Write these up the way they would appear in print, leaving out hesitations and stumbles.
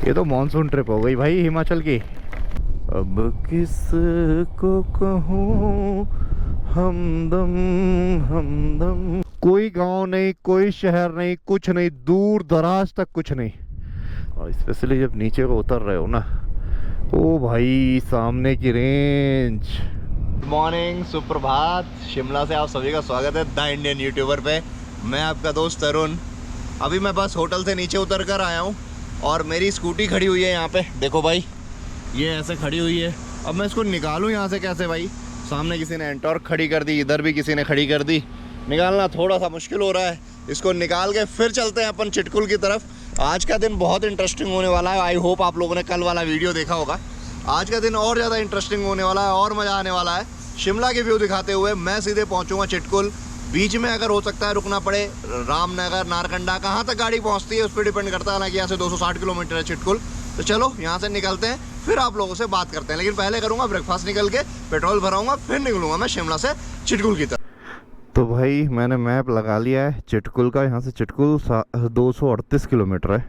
ये तो monsoon trip हो गई भाई हिमाचल की। अब किस को कहूँ हमदम हमदम। कोई गांव नहीं, कोई शहर नहीं, कुछ नहीं, दूर दराज तक कुछ नहीं। और स्पेशली जब नीचे को उतर रहे हो ना, ओ भाई सामने की रेंज। गुड मॉर्निंग, सुप्रभात। शिमला से आप सभी का स्वागत है द इंडियन यूट्यूबर पे। मैं आपका दोस्त तरुण। अभी मैं बस होटल से नीचे उतर कर आया हूँ और मेरी स्कूटी खड़ी हुई है यहाँ पे। देखो भाई, ये ऐसे खड़ी हुई है। अब मैं इसको निकालूँ यहाँ से कैसे भाई? सामने किसी ने एंटॉर्क खड़ी कर दी, इधर भी किसी ने खड़ी कर दी। निकालना थोड़ा सा मुश्किल हो रहा है। इसको निकाल के फिर चलते हैं अपन चिटकुल की तरफ। आज का दिन बहुत इंटरेस्टिंग होने वाला है। आई होप आप लोगों ने कल वाला वीडियो देखा होगा। आज का दिन और ज़्यादा इंटरेस्टिंग होने वाला है और मज़ा आने वाला है। शिमला के व्यू दिखाते हुए मैं सीधे पहुँचूँगा चिटकुल। बीच में अगर हो सकता है रुकना पड़े, रामनगर, नारकंडा, कहाँ तक गाड़ी पहुँचती है उस पर डिपेंड करता है ना कि यहाँ से 260 किलोमीटर है चिटकुल। तो चलो यहाँ से निकलते हैं, फिर आप लोगों से बात करते हैं। लेकिन पहले करूँगा ब्रेकफास्ट, निकल के पेट्रोल भराऊँगा, फिर निकलूँगा मैं शिमला से चिटकुल की तरफ। तो भाई मैंने मैप लगा लिया है चिटकुल का। यहाँ से चिटकुल 238 किलोमीटर है।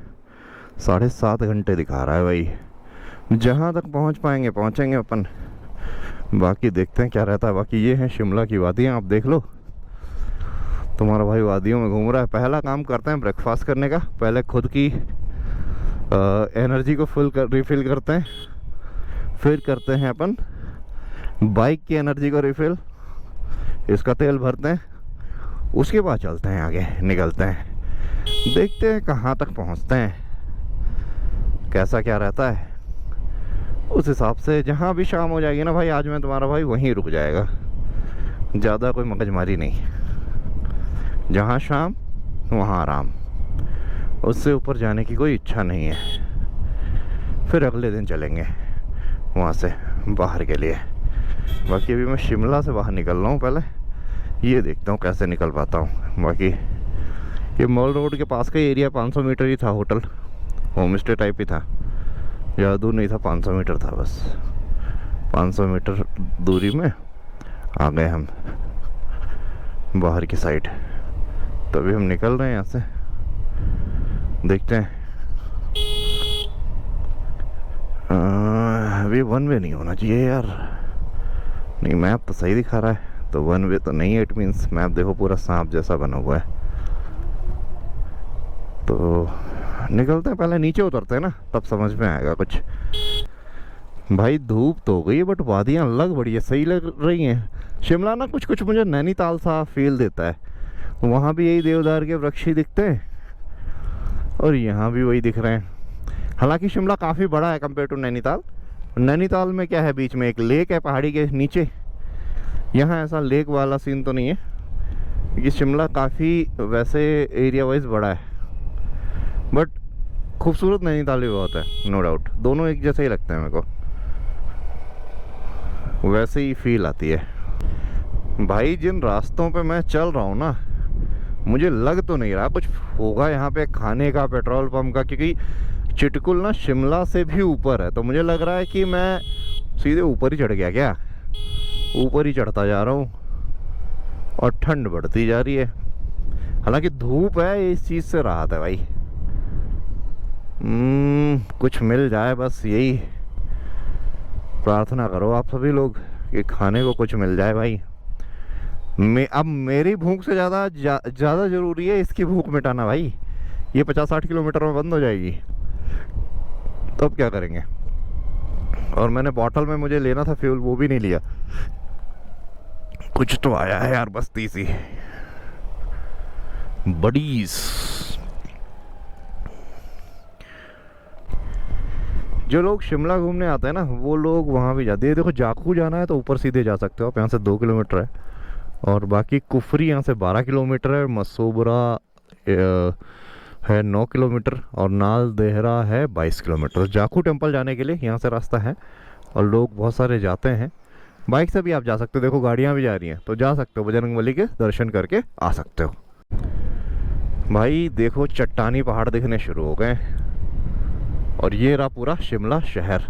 7.5 घंटे दिखा रहा है भाई। जहाँ तक पहुँच पाएंगे पहुँचेंगे अपन, बाकी देखते हैं क्या रहता है। बाकी ये है शिमला की वादियाँ, आप देख लो। तुम्हारा भाई वादियों में घूम रहा है। पहला काम करते हैं ब्रेकफास्ट करने का। पहले खुद की एनर्जी को रिफ़िल करते हैं, फिर करते हैं अपन बाइक की एनर्जी को रिफ़िल, इसका तेल भरते हैं, उसके बाद चलते हैं आगे, निकलते हैं, देखते हैं कहाँ तक पहुँचते हैं, कैसा क्या रहता है। उस हिसाब से जहाँ भी शाम हो जाएगी ना भाई, आज मैं तुम्हारा भाई वहीं रुक जाएगा। ज़्यादा कोई मगजमारी नहीं। जहाँ शाम वहाँ आराम। उससे ऊपर जाने की कोई इच्छा नहीं है। फिर अगले दिन चलेंगे वहाँ से बाहर के लिए। बाकी अभी मैं शिमला से बाहर निकल रहा हूँ। पहले ये देखता हूँ कैसे निकल पाता हूँ। बाकी ये मॉल रोड के पास का एरिया, 500 मीटर ही था होटल, होम स्टे टाइप ही था। ज़्यादा दूर नहीं था, 500 मीटर था बस। 500 मीटर दूरी में आ गए हम बाहर की साइड। तो अभी हम निकल रहे हैं यहाँ से, देखते हैं। अभी वन वे नहीं होना चाहिए यार। नहीं, मैप तो सही दिखा रहा है, तो वन वे तो नहीं है। इट मीन्स मैप देखो पूरा सांप जैसा बना हुआ है। तो निकलते हैं, पहले नीचे उतरते हैं ना, तब समझ में आएगा कुछ। भाई धूप तो हो गई है, बट वादियाँ लग बड़ी है, सही लग रही हैं। शिमला ना कुछ कुछ मुझे नैनीताल सा फील देता है। वहाँ भी यही देवदार के वृक्ष ही दिखते हैं और यहाँ भी वही दिख रहे हैं। हालांकि शिमला काफ़ी बड़ा है कंपेयर टू नैनीताल। नैनीताल में क्या है, बीच में एक लेक है पहाड़ी के नीचे। यहाँ ऐसा लेक वाला सीन तो नहीं है, क्योंकि शिमला काफ़ी वैसे एरिया वाइज बड़ा है। बट खूबसूरत नैनीताल भी बहुत है, नो डाउट। दोनों एक जैसे ही लगते हैं मेरे को, वैसे ही फील आती है। भाई जिन रास्तों पे मैं चल रहा हूँ ना, मुझे लग तो नहीं रहा कुछ होगा यहाँ पे खाने का, पेट्रोल पंप का, क्योंकि चिटकुल ना शिमला से भी ऊपर है। तो मुझे लग रहा है कि मैं सीधे ऊपर ही चढ़ गया क्या। ऊपर ही चढ़ता जा रहा हूँ और ठंड बढ़ती जा रही है। हालांकि धूप है, इस चीज़ से राहत है भाई। कुछ मिल जाए, बस यही प्रार्थना करो आप सभी लोग कि खाने को कुछ मिल जाए भाई। अब मेरी भूख से ज़्यादा ज़रूरी है इसकी भूख मिटाना भाई। ये 50-60 किलोमीटर में बंद हो जाएगी, तो अब क्या करेंगे। और मैंने बॉटल में मुझे लेना था फ्यूल, वो भी नहीं लिया। कुछ तो आया है यार, बस्ती सी बडीज। जो लोग शिमला घूमने आते हैं ना, वो लोग वहाँ भी जाते हैं। देखो जाखू जाना है तो ऊपर सीधे जा सकते हो आप, यहाँ से 2 किलोमीटर है। और बाकी कुफरी यहाँ से 12 किलोमीटर है, मसूबरा है 9 किलोमीटर और नाल देहरा है 22 किलोमीटर। जाखू टेम्पल जाने के लिए यहाँ से रास्ता है और लोग बहुत सारे जाते हैं। बाइक से भी आप जा सकते हो, देखो गाड़ियाँ भी जा रही हैं, तो जा सकते हो, बजरंगबली के दर्शन करके आ सकते हो। भाई देखो चट्टानी पहाड़ दिखने शुरू हो गए और ये रहा पूरा शिमला शहर।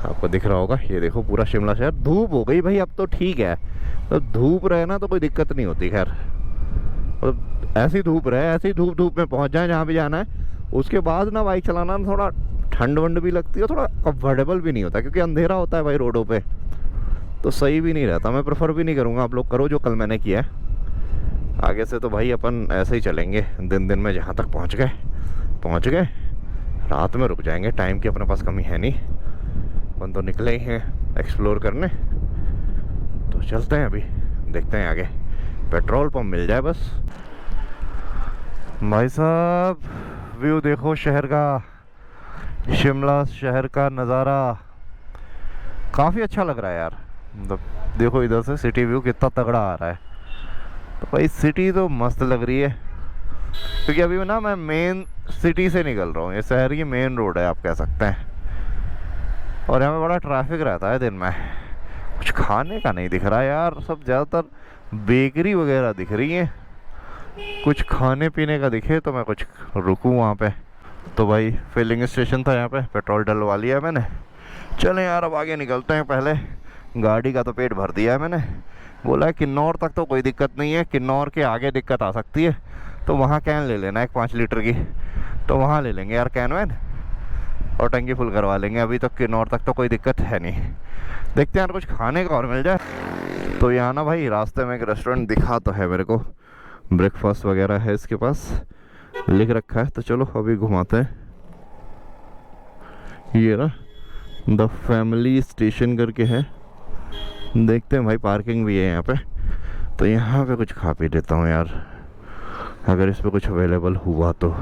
आपको दिख रहा होगा, ये देखो पूरा शिमला शहर। धूप हो गई भाई, अब तो ठीक है। तो धूप रहे ना तो कोई दिक्कत नहीं होती। खैर ऐसी धूप रहे, ऐसी धूप में पहुंच जाए जहाँ भी जाना है, उसके बाद ना बाइक चलाना ना थोड़ा ठंड वंड भी लगती है, थोड़ा कंफर्टेबल भी नहीं होता क्योंकि अंधेरा होता है भाई रोडों पे, तो सही भी नहीं रहता। मैं प्रेफर भी नहीं करूँगा आप लोग करो जो कल मैंने किया है। आगे से तो भाई अपन ऐसे ही चलेंगे, दिन दिन में जहाँ तक पहुँच गए, रात में रुक जाएंगे। टाइम की अपने पास कमी है नहीं, अपन तो निकले ही हैं एक्सप्लोर करने। तो चलते हैं, अभी देखते हैं आगे, पेट्रोल पंप मिल जाए बस। भाई साहब व्यू देखो शहर का, शिमला शहर का नज़ारा काफ़ी अच्छा लग रहा है यार। मतलब देखो इधर से सिटी व्यू कितना तगड़ा आ रहा है। तो भाई सिटी तो मस्त लग रही है क्योंकि अभी ना मैं मेन सिटी से निकल रहा हूँ। ये शहर की मेन रोड है आप कह सकते हैं, और यहाँ पे बड़ा ट्रैफिक रहता है दिन में। कुछ खाने का नहीं दिख रहा यार, सब ज़्यादातर बेकरी वगैरह दिख रही हैं। कुछ खाने पीने का दिखे तो मैं कुछ रुकूँ वहाँ पे। तो भाई फिलिंग स्टेशन था यहाँ पे, पेट्रोल डलवा लिया मैंने। चलें यार अब आगे निकलते हैं। पहले गाड़ी का तो पेट भर दिया है मैंने, बोला है किन्नौर तक तो कोई दिक्कत नहीं है, किन्नौर के आगे दिक्कत आ सकती है, तो वहाँ कैन ले लेना एक 5 लीटर की, तो वहाँ ले लेंगे यार कैन वैन और टंकी फुल करवा लेंगे। अभी तक किन्नौर तक तो कोई दिक्कत है नहीं। देखते हैं यार कुछ खाने का और मिल जाए। तो यहाँ ना भाई रास्ते में एक रेस्टोरेंट दिखा तो है मेरे को, ब्रेकफास्ट वगैरह है इसके पास लिख रखा है। तो चलो अभी घुमाते हैं। ये ना द फैमिली स्टेशन करके है, देखते हैं भाई। पार्किंग भी है यहाँ पे, तो यहाँ पे कुछ खा पी लेता हूँ यार, अगर इस पे कुछ अवेलेबल हुआ तो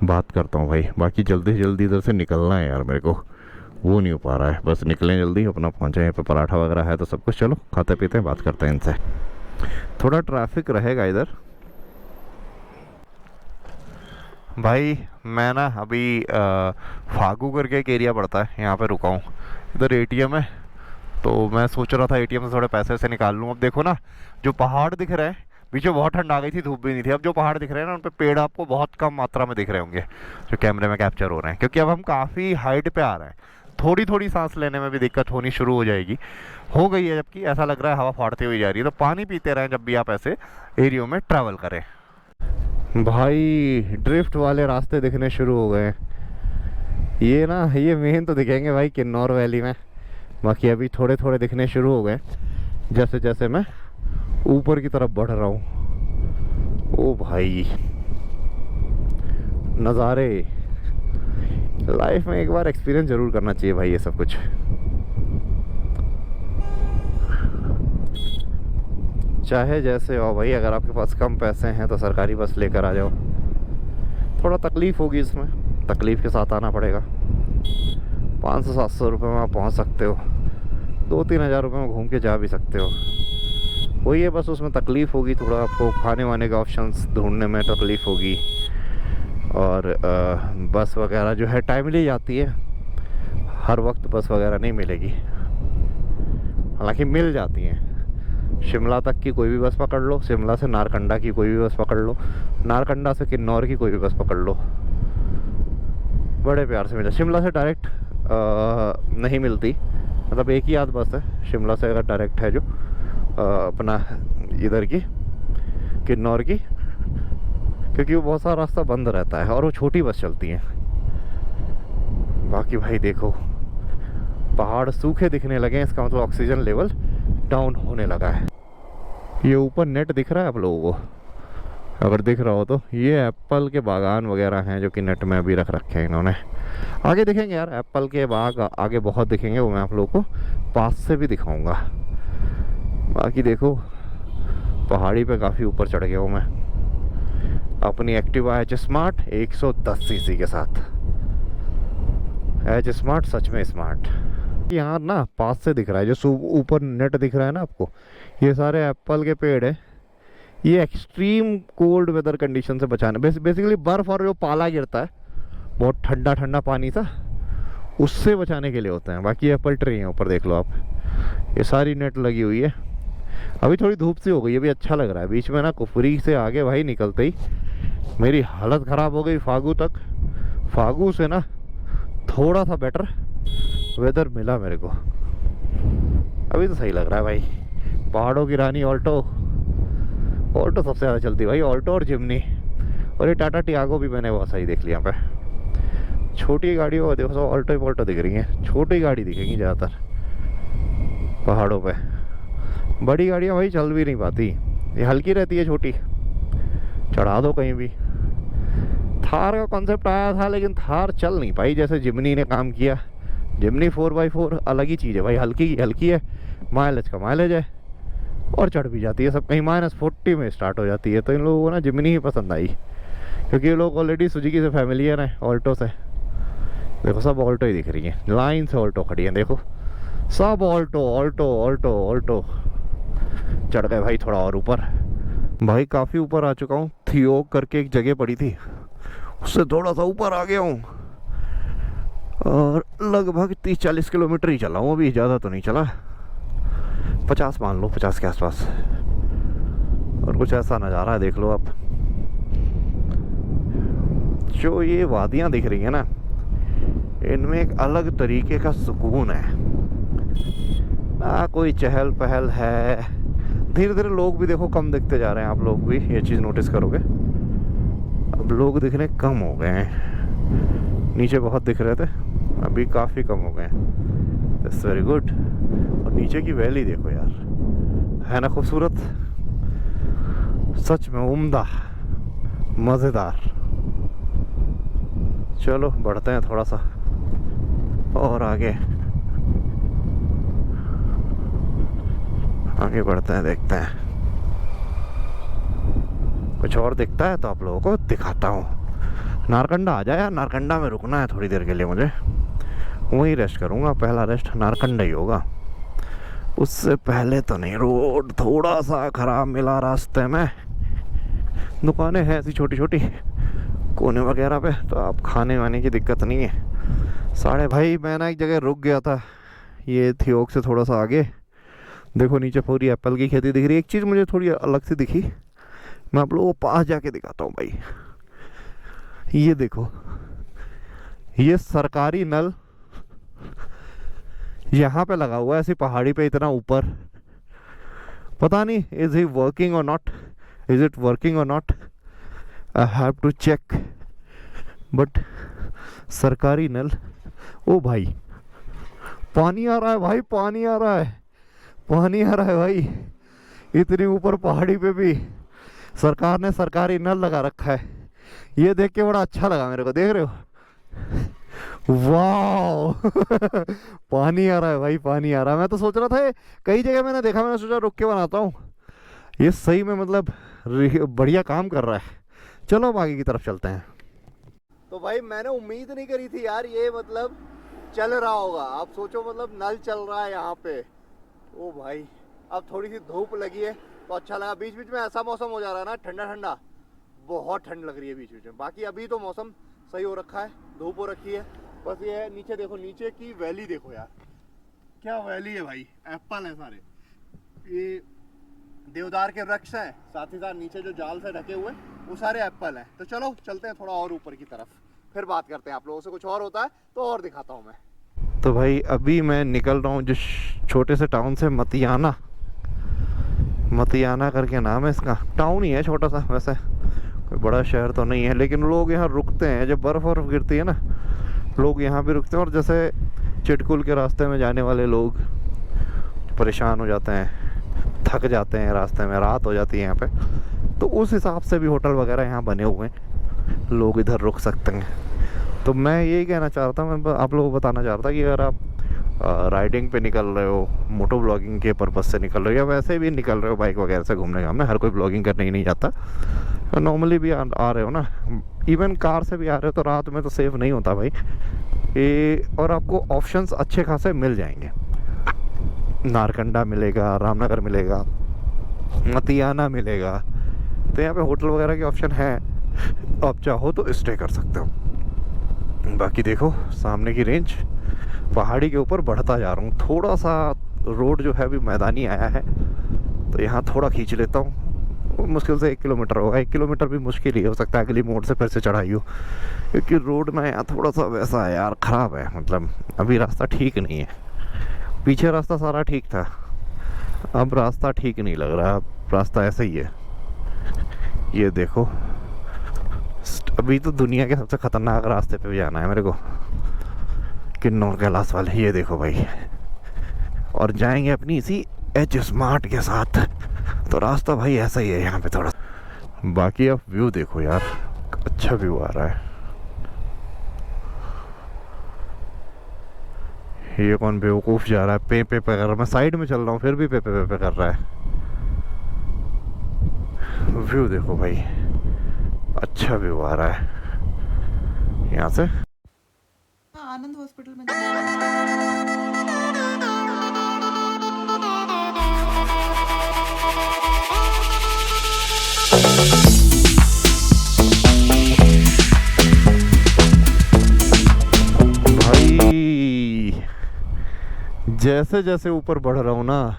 बात करता हूँ भाई। बाकी जल्दी जल्दी इधर से निकलना है यार मेरे को, वो नहीं हो पा रहा है। बस निकलें जल्दी, अपना पहुँचे। यहाँ पे पराठा वगैरह है तो सब कुछ, चलो खाते पीते हैं, बात करते हैं इनसे। थोड़ा ट्रैफिक रहेगा इधर भाई। मैं ना अभी फागू करके एक एरिया पड़ता है, यहाँ पे रुका हूँ। इधर एटीएम है, तो मैं सोच रहा था एटीएम से थोड़े पैसे से निकाल लूँ। अब देखो ना जो पहाड़ दिख रहे हैं, बीच में बहुत ठंड आ गई थी, धूप भी नहीं थी। अब जो पहाड़ दिख रहे हैं ना उन पे पेड़ आपको बहुत कम मात्रा में दिख रहे होंगे जो कैमरे में कैप्चर हो रहे हैं, क्योंकि अब हम काफ़ी हाइट पे आ रहे हैं। थोड़ी थोड़ी सांस लेने में भी दिक्कत होनी शुरू हो जाएगी, हो गई है, जबकि ऐसा लग रहा है हवा फाड़ती हुई जा रही है। तो पानी पीते रहें जब भी आप ऐसे एरियो में ट्रैवल करें। भाई ड्रिफ्ट वाले रास्ते दिखने शुरू हो गए हैं। ये ना ये मेन तो दिखेंगे भाई किन्नौर वैली में, बाकी अभी थोड़े थोड़े दिखने शुरू हो गए जैसे जैसे मैं ऊपर की तरफ बढ़ रहा हूँ। ओ भाई नज़ारे, लाइफ में एक बार एक्सपीरियंस ज़रूर करना चाहिए भाई ये सब कुछ। चाहे जैसे हो भाई, अगर आपके पास कम पैसे हैं तो सरकारी बस लेकर आ जाओ। थोड़ा तकलीफ़ होगी इसमें, तकलीफ़ के साथ आना पड़ेगा। 500-700 रुपये में आप पहुंच सकते हो, 2-3 हज़ार रुपये में घूम के जा भी सकते हो। वही है बस, उसमें तकलीफ़ होगी थोड़ा, आपको खाने वाने का ऑप्शंस ढूंढने में तकलीफ़ होगी। और बस वगैरह जो है टाइमली जाती है, हर वक्त बस वगैरह नहीं मिलेगी, हालांकि मिल जाती हैं। शिमला तक की कोई भी बस पकड़ लो, शिमला से नारकंडा की कोई भी बस पकड़ लो, नारकंडा से किन्नौर की कोई भी बस पकड़ लो, बड़े प्यार से मिला। शिमला से डायरेक्ट नहीं मिलती, मतलब एक ही आध बस है शिमला से अगर डायरेक्ट है जो अपना इधर की किन्नौर की, क्योंकि वो बहुत सारा रास्ता बंद रहता है और वो छोटी बस चलती हैं। बाकी भाई देखो पहाड़ सूखे दिखने लगे हैं, इसका मतलब ऑक्सीजन लेवल डाउन होने लगा है। ये ऊपर नेट दिख रहा है आप लोगों को, अगर दिख रहा हो तो ये एप्पल के बागान वगैरह हैं जो कि नेट में अभी रख रखे हैं इन्होंने। आगे दिखेंगे यार एप्पल के बाग, आगे बहुत दिखेंगे, वो मैं आप लोगों को पास से भी दिखाऊंगा। बाकी देखो पहाड़ी पे काफ़ी ऊपर चढ़ गया हूँ मैं अपनी एक्टिवा एच स्मार्ट 110 सीसी के साथ। एच स्मार्ट सच में स्मार्ट। यहाँ ना पास से दिख रहा है जो ऊपर नेट दिख रहा है ना आपको, ये सारे एप्पल के पेड़ है। ये एक्सट्रीम कोल्ड वेदर कंडीशन से बचाना, बेसिकली बर्फ़ और जो पाला गिरता है बहुत ठंडा ठंडा पानी सा, उससे बचाने के लिए होते हैं। बाकी एप्पल ट्री है ऊपर देख लो आप, ये सारी नेट लगी हुई है। अभी थोड़ी धूप सी हो गई है, अभी अच्छा लग रहा है। बीच में ना कुफरी से आगे भाई निकलते ही मेरी हालत ख़राब हो गई फागू तक। फागू से ना थोड़ा सा बेटर वेदर मिला मेरे को, अभी तो सही लग रहा है भाई। पहाड़ों की रानी ऑल्टो सबसे ज़्यादा चलती है भाई, ऑल्टो और जिमनी। और ये टाटा टियागो भी मैंने बहुत सही देख लिया यहाँ पे। छोटी गाड़ियों को देखो, सब ऑल्टो ही ऑल्टो दिख रही हैं, छोटी गाड़ी दिखेंगी ज़्यादातर पहाड़ों पे। बड़ी गाड़ियाँ भाई चल भी नहीं पाती, ये हल्की रहती है, छोटी चढ़ा दो कहीं भी। थार का कॉन्सेप्ट आया था लेकिन थार चल नहीं पाई जैसे जिमनी ने काम किया। जिमनी 4x4 अलग ही चीज़ है भाई, हल्की की हल्की है, माइलेज का माइलेज है, और चढ़ भी जाती है सब कहीं -40 में स्टार्ट हो जाती है। तो इन लोगों को ना जिमनी ही पसंद आई, क्योंकि ये लोग ऑलरेडी सुजुकी से फैमिलियर हैं ऑल्टो से। देखो सब ऑल्टो ही दिख रही है, लाइन से ऑल्टो खड़ी है, देखो सब ऑल्टो ऑल्टो ऑल्टो ऑल्टो। चढ़ गए भाई थोड़ा और ऊपर, भाई काफ़ी ऊपर आ चुका हूँ। थियोक करके एक जगह पड़ी थी, उससे थोड़ा सा ऊपर आ गया हूँ, और लगभग 30-40 किलोमीटर ही चला हूँ अभी, ज़्यादा तो नहीं चला, 50 मान लो, 50 के आसपास। और कुछ ऐसा नज़ारा है, देख लो आप। जो ये वादियाँ दिख रही हैं ना, इनमें एक अलग तरीके का सुकून है ना, कोई चहल पहल है। धीरे धीरे लोग भी देखो कम दिखते जा रहे हैं, आप लोग भी ये चीज़ नोटिस करोगे, अब लोग दिखने कम हो गए हैं। नीचे बहुत दिख रहे थे, अभी काफ़ी कम हो गए हैं। That's very good. और नीचे की वैली देखो यार, है ना खूबसूरत, सच में उम्दा, मज़ेदार। चलो बढ़ते हैं थोड़ा सा और आगे आगे बढ़ते हैं, देखते हैं कुछ और दिखता है तो आप लोगों को दिखाता हूँ। नारकंडा आ जाए यार, नारकंडा में रुकना है थोड़ी देर के लिए मुझे, वहीं रेस्ट करूँगा, पहला रेस्ट नारकंडा ही होगा, उससे पहले तो नहीं। रोड थोड़ा सा ख़राब मिला रास्ते में, दुकानें हैं ऐसी छोटी छोटी कोने वगैरह पे, तो आप खाने वाने की दिक्कत नहीं है। साढ़े भाई मैं ना एक जगह रुक गया था, ये थियोक से थोड़ा सा आगे, देखो नीचे पूरी एप्पल की खेती दिख रही है। एक चीज़ मुझे थोड़ी अलग सी दिखी, मैं आप लोगों को पास जाके दिखाता हूँ भाई। ये देखो, ये सरकारी नल यहाँ पे लगा हुआ है ऐसी पहाड़ी पे इतना ऊपर, पता नहीं इज ही वर्किंग और नॉट, इज इट वर्किंग और not, I have to check. But सरकारी नल, ओ भाई पानी आ रहा है भाई, पानी आ रहा है, पानी आ रहा है भाई, इतनी ऊपर पहाड़ी पे भी सरकार ने सरकारी नल लगा रखा है। ये देख के बड़ा अच्छा लगा मेरे को, देख रहे हो, वाह पानी आ रहा है भाई, पानी आ रहा है। मैं तो सोच रहा था, कई जगह मैंने देखा, मैंने सोचा रुक के बनाता हूँ, ये सही में मतलब बढ़िया काम कर रहा है। चलो अब आगे की तरफ चलते हैं। तो भाई मैंने उम्मीद नहीं करी थी यार, ये मतलब चल रहा होगा। आप सोचो मतलब नल चल रहा है यहाँ पे, ओ भाई। अब थोड़ी सी धूप लगी है तो अच्छा लगा। बीच बीच में ऐसा मौसम हो जा रहा है ना, ठंडा ठंडा, बहुत ठंड लग रही है बीच बीच में। बाकी अभी तो मौसम सही हो रखा है, धूप हो रखी है। बस ये है, नीचे देखो, नीचे की वैली देखो यार, क्या वैली है भाई, एप्पल है सारे, ये देवदार के वृक्ष हैं, साथ ही साथ नीचे जो जाल से ढके हुए वो सारे एप्पल हैं। तो चलो चलते हैं थोड़ा और ऊपर की तरफ, फिर बात करते हैं आप लोगों से। कुछ और होता है तो और दिखाता हूँ मैं। तो भाई अभी मैं निकल रहा हूँ जिस छोटे से टाउन से, मतियाना, मतियाना करके नाम है इसका। टाउन ही है छोटा सा, वैसे कोई बड़ा शहर तो नहीं है, लेकिन लोग यहाँ रुकते हैं जब बर्फ़ वर्फ गिरती है ना, लोग यहाँ भी रुकते हैं। और जैसे चिटकुल के रास्ते में जाने वाले लोग परेशान हो जाते हैं, थक जाते हैं रास्ते में, रात हो जाती है यहाँ पे, तो उस हिसाब से भी होटल वगैरह यहाँ बने हुए हैं, लोग इधर रुक सकते हैं। तो मैं यही कहना चाह रहा था, मैं आप लोगों को बताना चाह रहा था कि अगर आप राइडिंग पे निकल रहे हो, मोटो ब्लॉगिंग के पर्पज़ से निकल रहे हो, या वैसे भी निकल रहे हो बाइक वगैरह से घूमने घामने, हर कोई ब्लॉगिंग करने ही नहीं जाता, नॉर्मली भी आ रहे हो ना, इवन कार से भी आ रहे हो, तो रात में तो सेफ नहीं होता भाई ये। और आपको ऑप्शंस अच्छे खासे मिल जाएंगे, नारकंडा मिलेगा, रामनगर मिलेगा, मतियाना मिलेगा, तो यहाँ पे होटल वगैरह के ऑप्शन है, आप चाहो तो स्टे कर सकते हो। बाकी देखो सामने की रेंज, पहाड़ी के ऊपर बढ़ता जा रहा हूँ, थोड़ा सा रोड जो है अभी मैदानी आया है, तो यहाँ थोड़ा खींच लेता हूँ। मुश्किल से 1 किलोमीटर होगा, 1 किलोमीटर भी मुश्किल ही हो सकता है, अगली मोड़ से फिर से चढ़ाई हो, क्योंकि रोड ना यहाँ थोड़ा सा वैसा है यार, ख़राब है, मतलब अभी रास्ता ठीक नहीं है। पीछे रास्ता सारा ठीक था, अब रास्ता ठीक नहीं लग रहा, अब रास्ता ऐसा ही है। ये देखो अभी तो दुनिया के सबसे खतरनाक रास्ते पे भी जाना है मेरे को, किन्नौर कैलाश वाले। ये देखो भाई, और जाएंगे अपनी इसी एच स्मार्ट के साथ। तो रास्ता भाई ऐसा ही है यहाँ पे थोड़ा। बाकी आप व्यू देखो यार, अच्छा व्यू आ रहा है। ये कौन बेवकूफ़ जा रहा है, पे पे कर रहा है। मैं साइड में चल रहा हूँ फिर भी पे पे पे कर रहा है। व्यू देखो भाई, अच्छा व्यू आ रहा है यहाँ से। आनंद हॉस्पिटल में भाई जैसे जैसे ऊपर बढ़ रहा हूँ ना,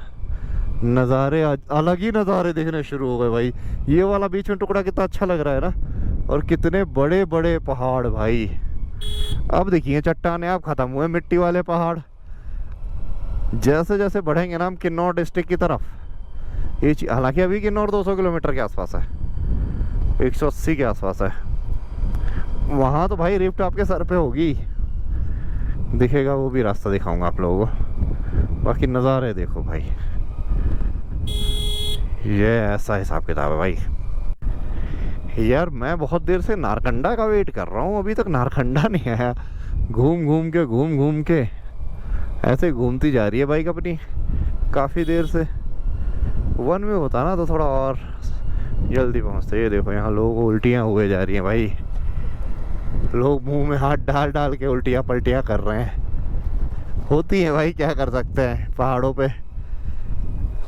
नज़ारे अलग ही नज़ारे दिखने शुरू हो गए भाई। ये वाला बीच में टुकड़ा कितना अच्छा लग रहा है ना, और कितने बड़े बड़े पहाड़ भाई। अब देखिए चट्टाने अब ख़त्म हुए, मिट्टी वाले पहाड़। जैसे जैसे बढ़ेंगे ना हम किन्नौर डिस्ट्रिक्ट की तरफ, ये हालांकि अभी किन्नौर 200 किलोमीटर के आसपास है, 180 के आसपास है। वहाँ तो भाई रिफ्ट आपके सर पे होगी, दिखेगा, वो भी रास्ता दिखाऊंगा आप लोगों को। बाकी नज़ारे देखो भाई, ये ऐसा हिसाब किताब है भाई। यार मैं बहुत देर से नारकंडा का वेट कर रहा हूँ, अभी तक नारकंडा नहीं आया। घूम घूम के ऐसे घूमती जा रही है बाइक अपनी काफ़ी देर से। वन में होता ना तो थोड़ा और जल्दी पहुँचते। ये देखो यहाँ लोगों को उल्टियाँ हुए जा रही हैं भाई, लोग मुंह में हाथ डाल डाल के उल्टियाँ पलटियाँ कर रहे हैं। होती है भाई, क्या कर सकते हैं पहाड़ों पे।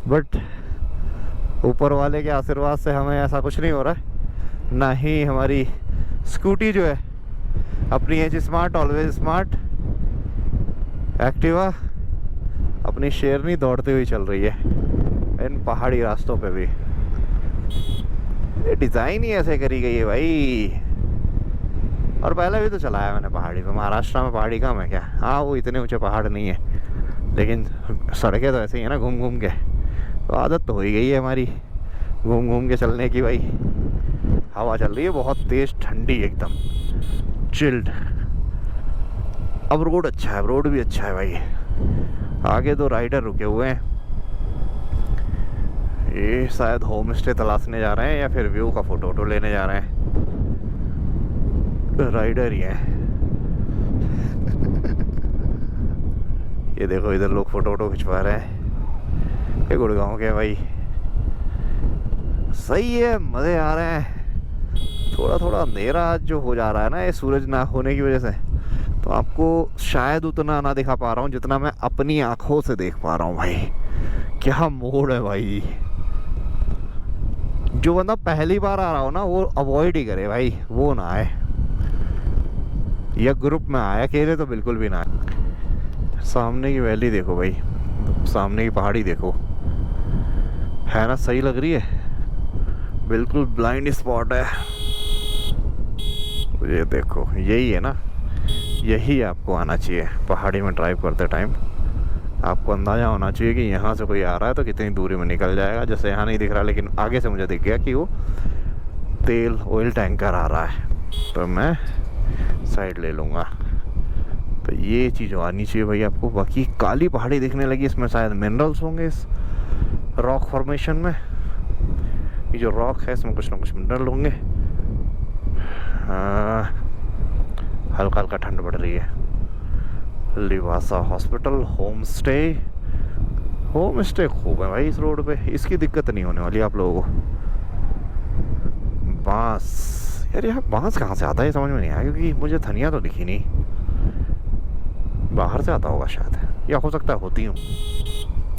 बट ऊपर वाले के आशीर्वाद से हमें ऐसा कुछ नहीं हो रहा है। ना ही हमारी स्कूटी जो है अपनी H smart, always smart Activa अपनी शेरनी दौड़ते हुई चल रही है इन पहाड़ी रास्तों पे भी। ये डिज़ाइन ही ऐसे करी गई है भाई। और पहले भी तो चलाया मैंने पहाड़ी पे, महाराष्ट्र में पहाड़ी कम है क्या? हाँ वो इतने ऊंचे पहाड़ नहीं है, लेकिन सड़कें तो ऐसे ही है ना, घूम घूम के। तो आदत तो हो ही गई है हमारी घूम घूम के चलने की भाई। हवा चल रही है बहुत तेज़, ठंडी एकदम चिल्ड। अब रोड अच्छा है, रोड भी अच्छा है भाई। आगे दो राइडर रुके हुए हैं, ये शायद होम स्टे तलाशने जा रहे हैं या फिर व्यू का फोटो वोटो लेने जा रहे हैं। राइडर ही है। ये देखो इधर लोग फोटो वोटो खिंचवा रहे हैं। ये गुड़गांव के भाई, सही है, मज़े आ रहे हैं। थोड़ा थोड़ा अंधेरा जो हो जा रहा है ना ये सूरज ना होने की वजह से, तो आपको शायद उतना ना दिखा पा रहा हूँ जितना मैं अपनी आंखों से देख पा रहा हूँ भाई। क्या मोड़ है भाई। जो बंदा पहली बार आ रहा हो ना वो अवॉइड ही करे भाई, वो ना आए, या ग्रुप में आए, अकेले तो बिल्कुल भी ना आए। सामने की वैली देखो भाई, सामने की पहाड़ी देखो, है ना, सही लग रही है, बिल्कुल ब्लाइंड स्पॉट है। ये देखो यही है ना, यही आपको आना चाहिए पहाड़ी में ड्राइव करते टाइम। आपको अंदाज़ा होना चाहिए कि यहाँ से कोई आ रहा है तो कितनी दूरी में निकल जाएगा। जैसे यहाँ नहीं दिख रहा, लेकिन आगे से मुझे दिख गया कि वो तेल ऑयल टैंकर आ रहा है, तो मैं साइड ले लूँगा। तो ये चीज़ आनी चाहिए भाई आपको। बाकी काली पहाड़ी दिखने लगी, इसमें शायद मिनरल्स होंगे इस रॉक फॉर्मेशन में। ये जो रॉक है इसमें कुछ ना कुछ मिनरल होंगे। हल्का हल्का ठंड बढ़ रही है। लिवासा हॉस्पिटल, होम स्टे खूब है भाई इस रोड पे, इसकी दिक्कत नहीं होने वाली आप लोगों को। बांस, यार यहाँ बांस कहाँ से आता है समझ में नहीं आया, क्योंकि मुझे धनिया तो दिखी नहीं। बाहर से आता होगा शायद, या हो सकता है होती हूँ,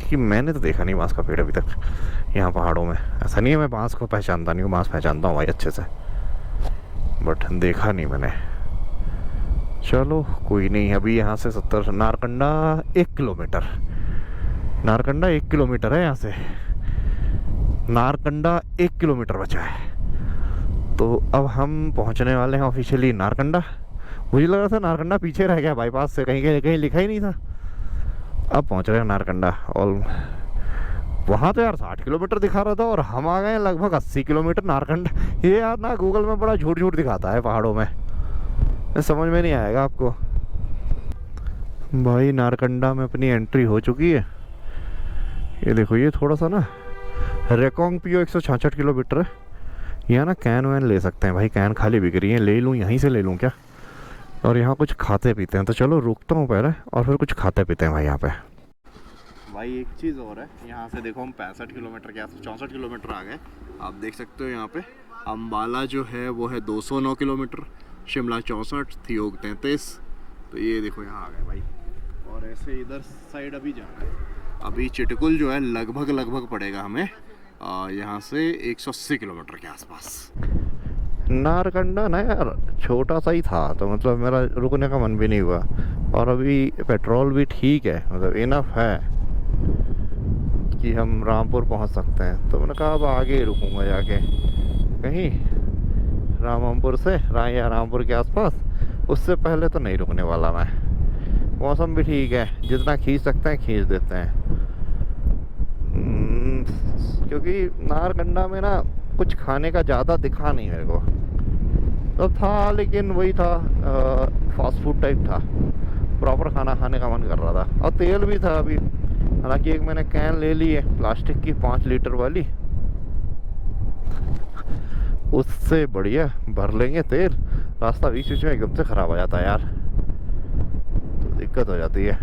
कि मैंने तो देखा नहीं बांस का पेड़ अभी तक यहाँ पहाड़ों में। ऐसा नहीं है मैं बांस को पहचानता नहीं हूँ, बांस पहचानता हूँ भाई अच्छे से, बट देखा नहीं मैंने। चलो कोई नहीं। अभी यहाँ से 70 नारकंडा 1 किलोमीटर, नारकंडा 1 किलोमीटर है यहाँ से, नारकंडा 1 किलोमीटर बचा है। तो अब हम पहुँचने वाले हैं ऑफिशियली नारकंडा। मुझे लग रहा था नारकंडा पीछे रह गया बाईपास से, कहीं कहीं लिखा ही नहीं था। अब पहुँच रहे हैं नारकंडा। वहाँ तो यार 60 किलोमीटर दिखा रहा था और हम आ गए लगभग 80 किलोमीटर नारकंडा। ये यार ना गूगल में बड़ा झूठ झूठ दिखाता है पहाड़ों में, ये समझ में नहीं आएगा आपको। भाई नारकंडा में अपनी एंट्री हो चुकी है। ये देखो, ये थोड़ा सा ना रेकोंग पियो 166 किलोमीटर है। यहाँ ना कैन वैन ले सकते हैं भाई, कैन खाली बिक रही है, ले लूँ यहीं से ले लूँ क्या? और यहाँ कुछ खाते पीते हैं, तो चलो रुकता हूँ पहले और फिर कुछ खाते पीते हैं भाई यहाँ पे। भाई एक चीज़ और है, यहाँ से देखो हम 65 किलोमीटर के आसपास 64 किलोमीटर आ गए। आप देख सकते हो यहाँ पे अम्बाला जो है वो है 209 किलोमीटर, शिमला 64, थियोग 33। तो ये देखो यहाँ आ गए भाई। और ऐसे इधर साइड अभी जाना है। अभी चिटकुल जो है लगभग पड़ेगा हमें यहाँ से 180 किलोमीटर के आसपास। नारकंडा ना यार छोटा सा ही था, तो मतलब मेरा रुकने का मन भी नहीं हुआ। और अभी पेट्रोल भी ठीक है, मतलब इनफ है कि हम रामपुर पहुंच सकते हैं। तो मैंने कहा अब आगे ही रुकूंगा जाके कहीं रामपुर से या रामपुर के आसपास, उससे पहले तो नहीं रुकने वाला मैं। मौसम भी ठीक है, जितना खींच सकते हैं खींच देते हैं। क्योंकि नारकंडा में ना कुछ खाने का ज़्यादा दिखा नहीं मेरे को, तो था लेकिन वही था फास्ट फूड टाइप था। प्रॉपर खाना खाने का मन कर रहा था और तेल भी था अभी। हालांकि एक मैंने कैन ले ली है प्लास्टिक की 5 लीटर वाली, उससे बढ़िया भर लेंगे तेल। रास्ता बीच बीच में एकदम से ख़राब हो जाता है यार, तो दिक्कत हो जाती है।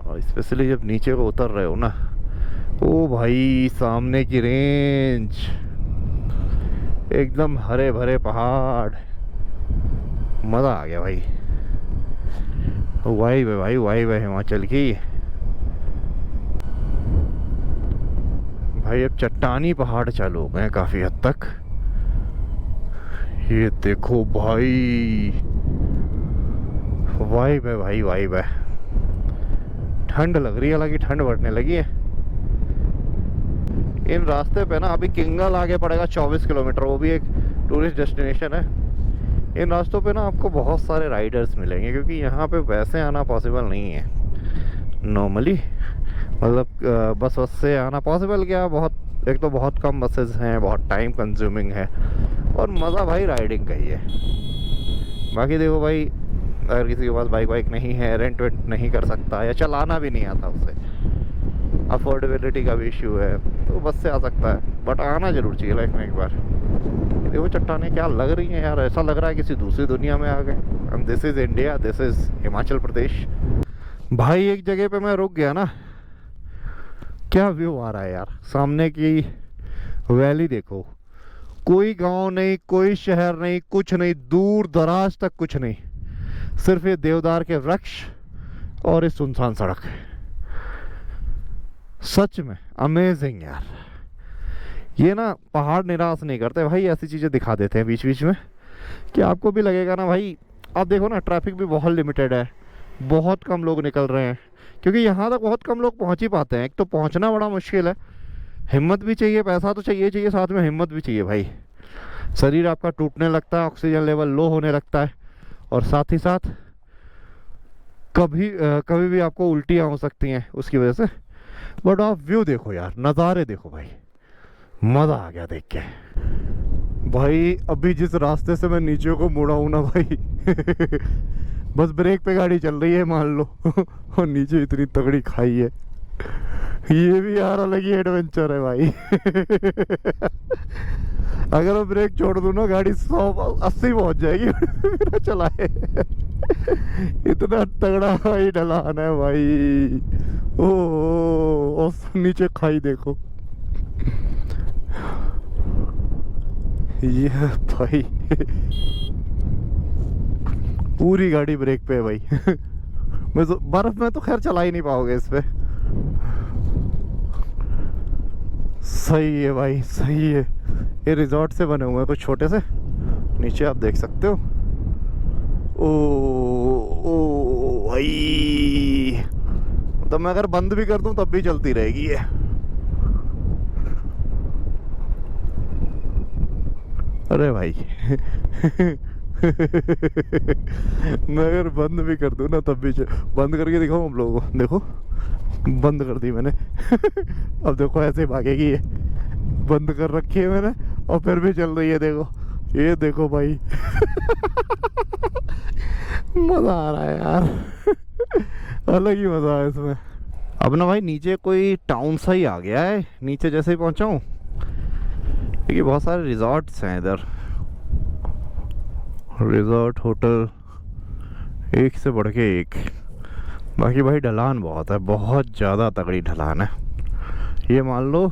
और स्पेशली जब नीचे को उतर रहे हो ना, ओ भाई सामने की रेंज, एकदम हरे भरे पहाड़, मज़ा आ गया भाई। वाइब है भाई, वाइब है हिमाचल की भाई। अब चट्टानी पहाड़ चालू हो गए काफ़ी हद तक। ये देखो भाई, वाइब है भाई, वाइब है। ठंड लग रही है, हालांकि ठंड बढ़ने लगी है। इन रास्ते पे ना अभी किंगल आगे पड़ेगा 24 किलोमीटर, वो भी एक टूरिस्ट डेस्टिनेशन है। इन रास्तों पे ना आपको बहुत सारे राइडर्स मिलेंगे, क्योंकि यहाँ पे वैसे आना पॉसिबल नहीं है नॉर्मली। मतलब बस से आना पॉसिबल क्या, बहुत एक तो बहुत कम बसेस हैं, बहुत टाइम कंज्यूमिंग है, और मज़ा भाई राइडिंग का ही है। बाकी देखो भाई, अगर किसी के पास बाइक नहीं है, रेंट वेंट नहीं कर सकता या चलाना भी नहीं आता उसे, अफोर्डेबिलिटी का भी इशू है, तो बस से आ सकता है। बट आना जरूर चाहिए लाइफ में एक बार। देखो चट्टानें क्या लग रही हैं यार, ऐसा लग रहा है किसी दूसरी दुनिया में आ गए। And this is India, this is Himachal Pradesh. भाई एक जगह पे मैं रुक गया ना, क्या व्यू आ रहा है यार, सामने की वैली देखो। कोई गांव नहीं, कोई शहर नहीं, कुछ नहीं, दूर दराज तक कुछ नहीं, सिर्फ ये देवदार के वृक्ष और ये सुनसान सड़क। सच में अमेजिंग यार। ये ना पहाड़ निराश नहीं करते भाई, ऐसी चीज़ें दिखा देते हैं बीच बीच में कि आपको भी लगेगा ना भाई। आप देखो ना, ट्रैफिक भी बहुत लिमिटेड है, बहुत कम लोग निकल रहे हैं, क्योंकि यहाँ तक बहुत कम लोग पहुँच ही पाते हैं। एक तो पहुँचना बड़ा मुश्किल है, हिम्मत भी चाहिए, पैसा तो चाहिए, साथ में हिम्मत भी चाहिए भाई। शरीर आपका टूटने लगता है, ऑक्सीजन लेवल लो होने लगता है, और साथ ही साथ कभी भी आपको उल्टियाँ हो सकती हैं उसकी वजह से। बट आप व्यू देखो यार, नज़ारे देखो भाई, मज़ा आ गया देख के। भाई अभी जिस रास्ते से मैं नीचे को मुड़ा हूँ ना भाई बस ब्रेक पे गाड़ी चल रही है मान लो और नीचे इतनी तगड़ी खाई है। ये भी यार अलग ही एडवेंचर है भाई अगर मैं ब्रेक छोड़ दूँ ना, गाड़ी 180 पहुंच जाएगी मेरा चलाए इतना तगड़ा भाई ढलान है भाई। ओ नीचे खाई देखो ये भाई पूरी गाड़ी ब्रेक पे है भाई मैं तो बर्फ में तो खैर चला ही नहीं पाओगे इस पे। सही है भाई, सही है। ये रिजॉर्ट से बने हुए हैं कुछ छोटे से, नीचे आप देख सकते हो। ओ भाई, तो मैं अगर बंद भी कर दूं तब भी चलती रहेगी ये। अरे भाई मैं अगर बंद भी कर दूं ना तब भी बंद करके दिखाऊं हम लोगों को, देखो बंद कर दी मैंने। अब देखो ऐसे भागेगी ये, बंद कर रखी है मैंने और फिर भी चल रही है, देखो ये देखो भाई। मजा आ रहा है यार। अलग ही मजा है इसमें। अब ना भाई नीचे कोई टाउन सा ही आ गया है, नीचे जैसे ही पहुंचा हूँ, क्योंकि बहुत सारे रिजॉर्ट्स हैं इधर, रिजॉर्ट होटल एक से बढ़ के एक। बाकी भाई ढलान बहुत है, बहुत ज़्यादा तगड़ी ढलान है। ये मान लो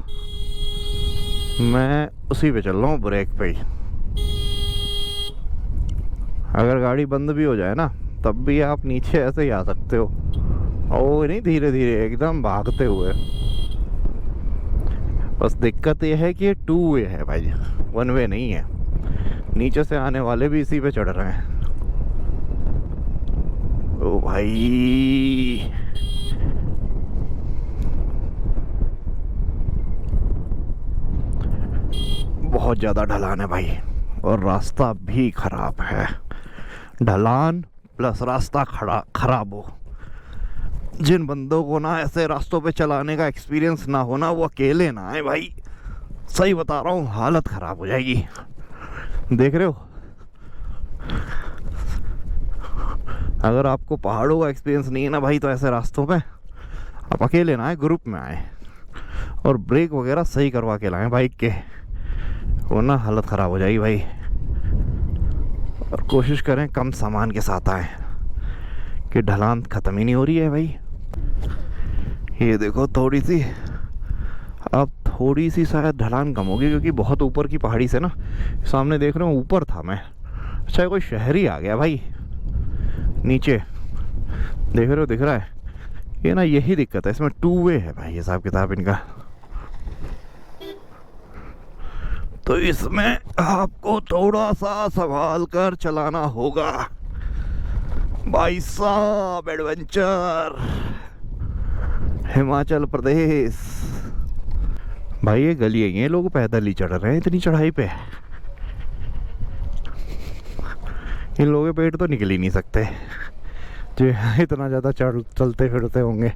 मैं उसी पे चल रहा हूँ, ब्रेक पे ही। अगर गाड़ी बंद भी हो जाए ना तब भी आप नीचे ऐसे ही आ सकते हो, और नहीं धीरे धीरे एकदम भागते हुए। बस दिक्कत ये है कि ये 2 वे है भाई, 1 वे नहीं है। नीचे से आने वाले भी इसी पे चढ़ रहे हैं। ओ भाई बहुत ज़्यादा ढलान है भाई, और रास्ता भी खराब है। ढलान प्लस रास्ता खराब हो, जिन बंदों को ना ऐसे रास्तों पे चलाने का एक्सपीरियंस ना हो ना, वो अकेले ना आए भाई। सही बता रहा हूँ, हालत खराब हो जाएगी। देख रहे हो, अगर आपको पहाड़ों का एक्सपीरियंस नहीं है ना भाई, तो ऐसे रास्तों पे आप अकेले ना आए, ग्रुप में आए, और ब्रेक वगैरह सही करवा के लाएं बाइक के, वरना हालत ख़राब हो जाएगी भाई। और कोशिश करें कम सामान के साथ आए, कि ढलान ख़त्म ही नहीं हो रही है भाई। ये देखो थोड़ी सी, अब थोड़ी सी शायद ढलान कम होगी, क्योंकि बहुत ऊपर की पहाड़ी से ना, सामने देख रहे हो ऊपर था मैं। अच्छा कोई शहरी आ गया भाई नीचे, देख रहे हो, दिख रहा है ये ना, यही दिक्कत है इसमें। 2 वे है भाई हिसाब किताब इनका, तो इसमें आपको थोड़ा सा संभाल कर चलाना होगा भाई साहब। एडवेंचर हिमाचल प्रदेश भाई, ये गली है, ये लोग पैदल ही चढ़ रहे हैं इतनी चढ़ाई पे। इन लोगों के पेट तो निकल ही नहीं सकते जो इतना ज़्यादा चलते फिरते होंगे।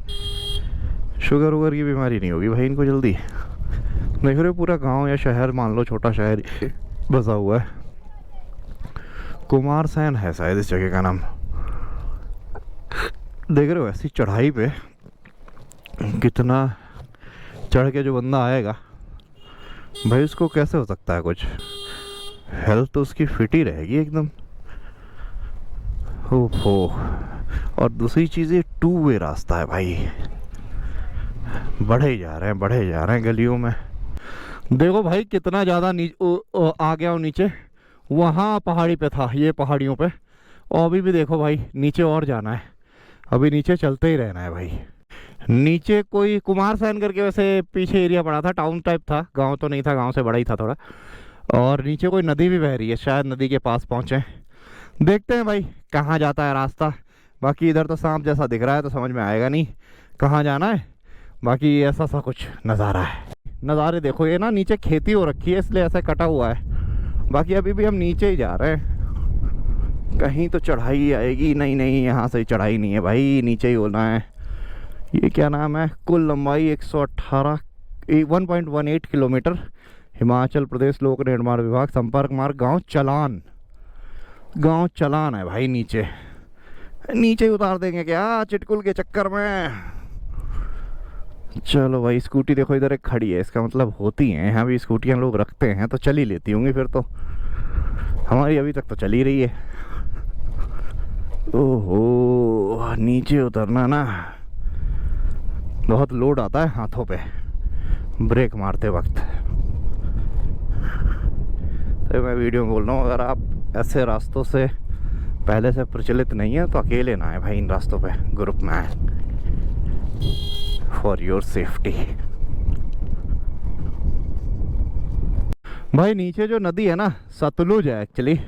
शुगर वुगर की बीमारी नहीं होगी भाई इनको जल्दी। देख रहे हो पूरा गांव या शहर मान लो, छोटा शहर बसा हुआ है। कुमारसैन है शायद इस जगह का नाम। देख रहे हो ऐसी चढ़ाई पे कितना चढ़ के जो बंदा आएगा भाई, उसको कैसे हो सकता है कुछ, हेल्थ तो उसकी फिट ही रहेगी एकदम। ओहो, और दूसरी चीज़ ये 2 वे रास्ता है भाई, बढ़े जा रहे हैं गलियों में। देखो भाई कितना ज़्यादा आ गया हूँ नीचे, वहाँ पहाड़ी पे था, ये पहाड़ियों पे, और अभी भी देखो भाई नीचे और जाना है, अभी नीचे चलते ही रहना है भाई। नीचे कोई कुमारसैन करके वैसे पीछे एरिया पड़ा था, टाउन टाइप था, गांव तो नहीं था, गांव से बड़ा ही था थोड़ा। और नीचे कोई नदी भी बह रही है, शायद नदी के पास पहुँचे, देखते हैं भाई कहाँ जाता है रास्ता। बाकी इधर तो सांप जैसा दिख रहा है, तो समझ में आएगा नहीं कहाँ जाना है। बाकी ऐसा सा कुछ नज़ारा है। नज़ारे देखो, ये ना नीचे खेती हो रखी है इसलिए ऐसा कटा हुआ है। बाकी अभी भी हम नीचे ही जा रहे हैं, कहीं तो चढ़ाई आएगी। नहीं यहाँ से चढ़ाई नहीं है भाई, नीचे ही होना है। ये क्या नाम है, कुल लंबाई 118 किलोमीटर, हिमाचल प्रदेश लोक निर्माण विभाग, संपर्क मार्ग गांव चलान है भाई। नीचे ही उतार देंगे क्या चिटकुल के चक्कर में। चलो भाई, स्कूटी देखो इधर एक खड़ी है, इसका मतलब होती हैं यहाँ भी स्कूटियाँ लोग रखते हैं, तो चल ही लेती होंगी फिर तो। हमारी अभी तक तो चल ही रही है। ओहो, नीचे उतरना ना बहुत लोड आता है हाथों पे ब्रेक मारते वक्त। तो मैं वीडियो में बोल रहा हूँ, अगर आप ऐसे रास्तों से पहले से प्रचलित नहीं है तो अकेले ना आए भाई, इन रास्तों पे ग्रुप में आए, फॉर योर सेफ्टी। भाई नीचे जो नदी है ना, सतलुज है एक्चुअली,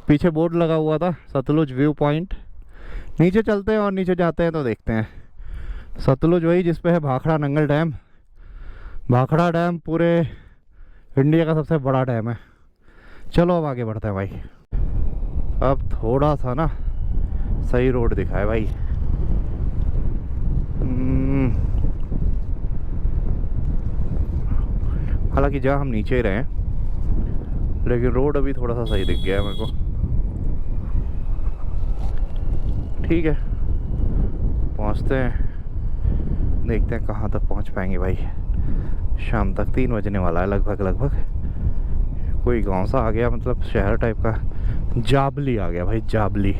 पीछे बोर्ड लगा हुआ था सतलुज व्यू पॉइंट। नीचे चलते हैं और नीचे जाते हैं तो देखते हैं। सतलुज वही जिस पे है भाखड़ा नंगल डैम। भाखड़ा डैम पूरे इंडिया का सबसे बड़ा डैम है। चलो अब आगे बढ़ते हैं भाई। अब थोड़ा सा ना सही रोड दिखा है भाई। हालांकि जहाँ हम नीचे ही रहे हैं, लेकिन रोड अभी थोड़ा सा सही दिख गया है मेरे को। ठीक है, पहुँचते हैं, देखते हैं कहाँ तक पहुँच पाएंगे भाई। शाम तक 3 बजने वाला है लगभग। कोई गांव सा आ गया, मतलब शहर टाइप का। जाबली आ गया भाई, जाबली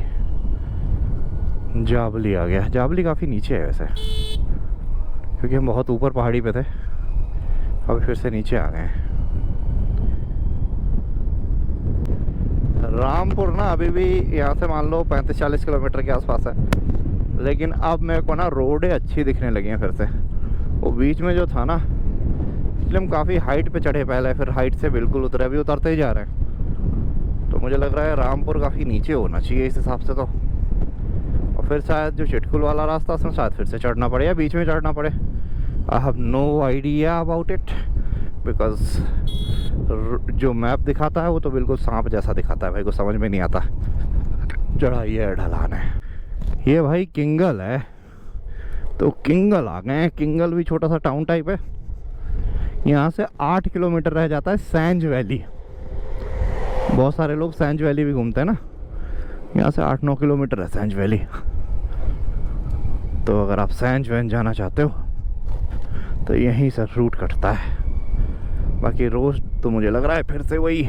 आ गया। जाबली काफ़ी नीचे है वैसे, क्योंकि हम बहुत ऊपर पहाड़ी पे थे, अब फिर से नीचे आ गए हैं। रामपुर ना अभी भी यहाँ से मान लो 35-40 किलोमीटर के आसपास है, लेकिन अब मेरे को ना रोडें अच्छी दिखने लगी हैं फिर से। वो बीच में जो था ना, इसलिए हम काफ़ी हाइट पे चढ़े पहले, फिर हाइट से बिल्कुल उतरे, अभी उतरते ही जा रहे हैं। तो मुझे लग रहा है रामपुर काफ़ी नीचे होना चाहिए इस हिसाब से तो। और फिर शायद जो चिटकुल वाला रास्ता उसमें शायद फिर से चढ़ना पड़े या बीच में चढ़ना पड़े। I have no idea about it, because जो मैप दिखाता है वो तो बिल्कुल सांप जैसा दिखाता है भाई, को समझ में नहीं आता चढ़ाई है ढलान है। ये भाई किंगल है, तो किंगल आ गए हैं। किंगल भी छोटा सा टाउन टाइप है। यहाँ से 8 किलोमीटर रह जाता है सैंज वैली। बहुत सारे लोग सैंज वैली भी घूमते हैं ना, यहाँ से 8-9 किलोमीटर है सैंज वैली। तो अगर आप सैंज वैन जाना चाहते हो तो यहीं से रूट कटता है। बाकी रोज तो मुझे लग रहा है फिर से वही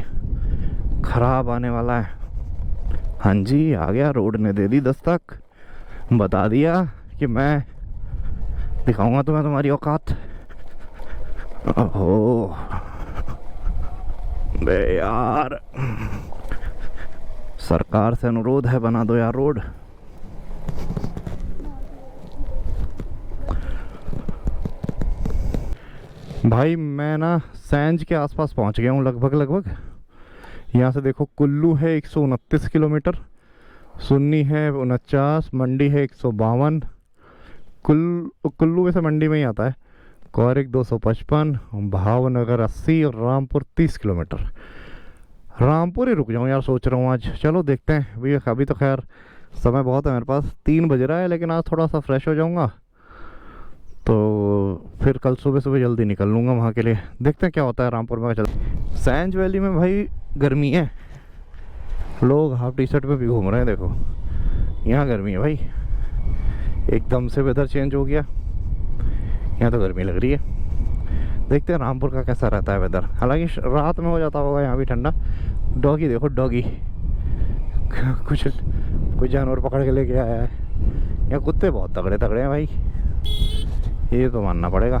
खराब आने वाला है। हाँ जी, आ गया, रोड ने दे दी दस्तक, बता दिया कि मैं दिखाऊंगा तुम्हें तुम्हारी औकात। ओहो बे यार, सरकार से अनुरोध है, बना दो यार रोड। भाई मैं ना सैंज के आसपास पहुंच गया हूँ लगभग। यहाँ से देखो, कुल्लू है 129 किलोमीटर, सुन्नी है 49, मंडी है 152, कुल्लू वैसे मंडी में ही आता है, कौरिक 255, भावनगर 80 और रामपुर 30 किलोमीटर। रामपुर ही रुक जाऊँ यार, सोच रहा हूँ आज। चलो देखते हैं, अभी तो खैर समय बहुत है मेरे पास, 3 बज रहा है, लेकिन आज थोड़ा सा फ्रेश हो जाऊँगा तो फिर कल सुबह जल्दी निकल लूँगा वहाँ के लिए। देखते हैं क्या होता है रामपुर में। चल, सैंज वैली में भाई गर्मी है, लोग हाफ टी शर्ट में भी घूम रहे हैं। देखो यहाँ गर्मी है भाई, एकदम से वेदर चेंज हो गया, यहाँ तो गर्मी लग रही है। देखते हैं रामपुर का कैसा रहता है वेदर। हालांकि रात में हो जाता होगा यहाँ भी ठंडा। डॉगी देखो, डॉगी कुछ जानवर पकड़ के लेके आया है। यहाँ कुत्ते बहुत तगड़े हैं भाई, ये तो मानना पड़ेगा।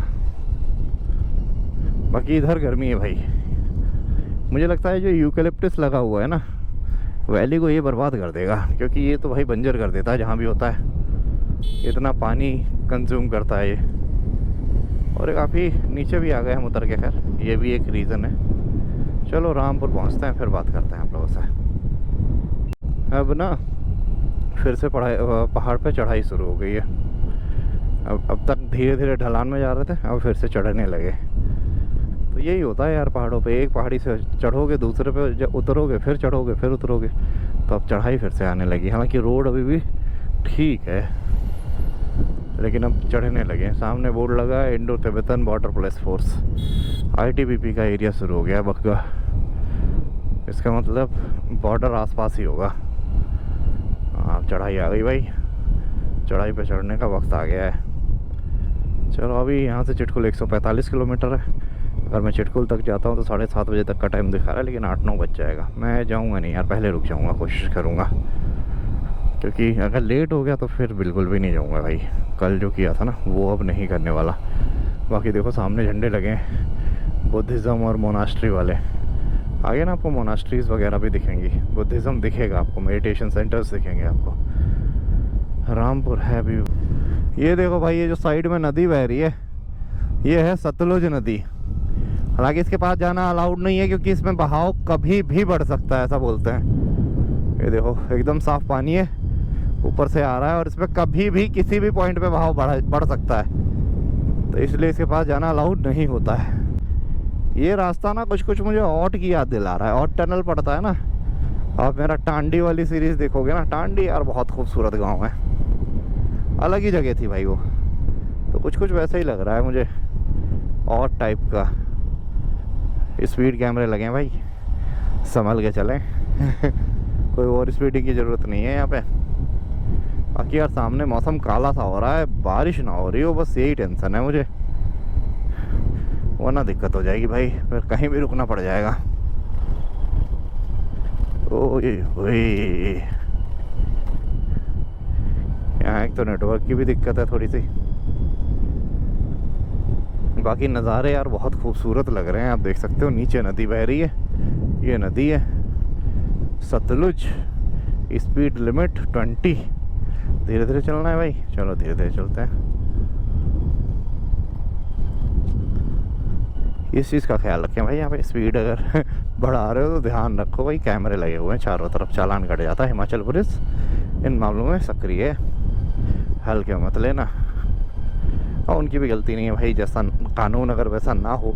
बाकी इधर गर्मी है भाई। मुझे लगता है जो यूकेलिप्टस लगा हुआ है ना, वैली को ये बर्बाद कर देगा, क्योंकि ये तो भाई बंजर कर देता है जहाँ भी होता है। इतना पानी कंज्यूम करता है ये। और ये काफ़ी नीचे भी आ गए हम उतर के, खैर ये भी एक रीज़न है। चलो रामपुर पहुँचते हैं, फिर बात करते हैं आप लोगों से। अब ना फिर से पहाड़ पे चढ़ाई शुरू हो गई है। अब तक धीरे धीरे ढलान में जा रहे थे, अब फिर से चढ़ने लगे। तो यही होता है यार पहाड़ों पे, एक पहाड़ी से चढ़ोगे, दूसरे पे जब उतरोगे, फिर चढ़ोगे, फिर उतरोगे, तो अब चढ़ाई फिर से आने लगी। हालांकि रोड अभी भी ठीक है, लेकिन अब चढ़ने लगे। सामने बोर्ड लगा है, Indo Tibetan border police force, ITBP का एरिया शुरू हो गया बग्गा। इसका मतलब बॉर्डर आसपास ही होगा। अब चढ़ाई आ गई भाई, चढ़ाई पे चढ़ने का वक्त आ गया है। चलो अभी यहाँ से चिटकुल 145 किलोमीटर है। अगर मैं चिटकुल तक जाता हूँ तो 7:30 बजे तक का टाइम दिखा रहा है, लेकिन 8-9 बज जाएगा। मैं जाऊँगा नहीं यार, पहले रुक जाऊँगा, कोशिश करूँगा, क्योंकि अगर लेट हो गया तो फिर बिल्कुल भी नहीं जाऊँगा भाई। कल जो किया था ना वो अब नहीं करने वाला। बाकी देखो सामने झंडे लगे हैं, बुद्धिज़्म और मोनास्ट्री वाले। आगे ना आपको मोनास्ट्रीज़ वगैरह भी दिखेंगी, बुद्धिज़्म दिखेगा आपको, मेडिटेशन सेंटर्स दिखेंगे आपको। रामपुर है अभी। ये देखो भाई, ये जो साइड में नदी बह रही है, ये है सतलुज नदी। हालांकि इसके पास जाना अलाउड नहीं है, क्योंकि इसमें बहाव कभी भी बढ़ सकता है, ऐसा बोलते हैं। ये देखो एकदम साफ पानी है, ऊपर से आ रहा है, और इसमें कभी भी किसी भी पॉइंट पे बहाव बढ़ सकता है, तो इसलिए इसके पास जाना अलाउड नहीं होता है। ये रास्ता ना कुछ मुझे औट की याद दिला रहा है। औट टनल पड़ता है ना, आप मेरा टांडी वाली सीरीज़ देखोगे ना, टांडी यार बहुत खूबसूरत गाँव है, अलग ही जगह थी भाई वो। तो कुछ वैसा ही लग रहा है मुझे, और टाइप का। स्पीड कैमरे लगे हैं भाई, संभल के चलें। कोई और स्पीडिंग की ज़रूरत नहीं है यहाँ पे। बाकी यार सामने मौसम काला सा हो रहा है, बारिश ना हो रही हो, बस यही टेंशन है मुझे, वरना दिक्कत हो जाएगी भाई, फिर कहीं भी रुकना पड़ जाएगा। ओए ओए, यहाँ एक तो नेटवर्क की भी दिक्कत है थोड़ी सी। बाकी नज़ारे यार बहुत खूबसूरत लग रहे हैं, आप देख सकते हो नीचे नदी बह रही है, ये नदी है सतलुज, स्पीड लिमिट 20। धीरे धीरे चलना है भाई, चलो धीरे धीरे चलते हैं। इस चीज़ का ख्याल रखें भाई, यहाँ पे स्पीड अगर बढ़ा रहे हो तो ध्यान रखो भाई, कैमरे लगे हुए हैं चारों तरफ, चालान कट जाता है। हिमाचल पुलिस इन मामलों में सक्रिय है, हल्के मत लेना। और उनकी भी गलती नहीं है भाई, जैसा कानून अगर वैसा ना हो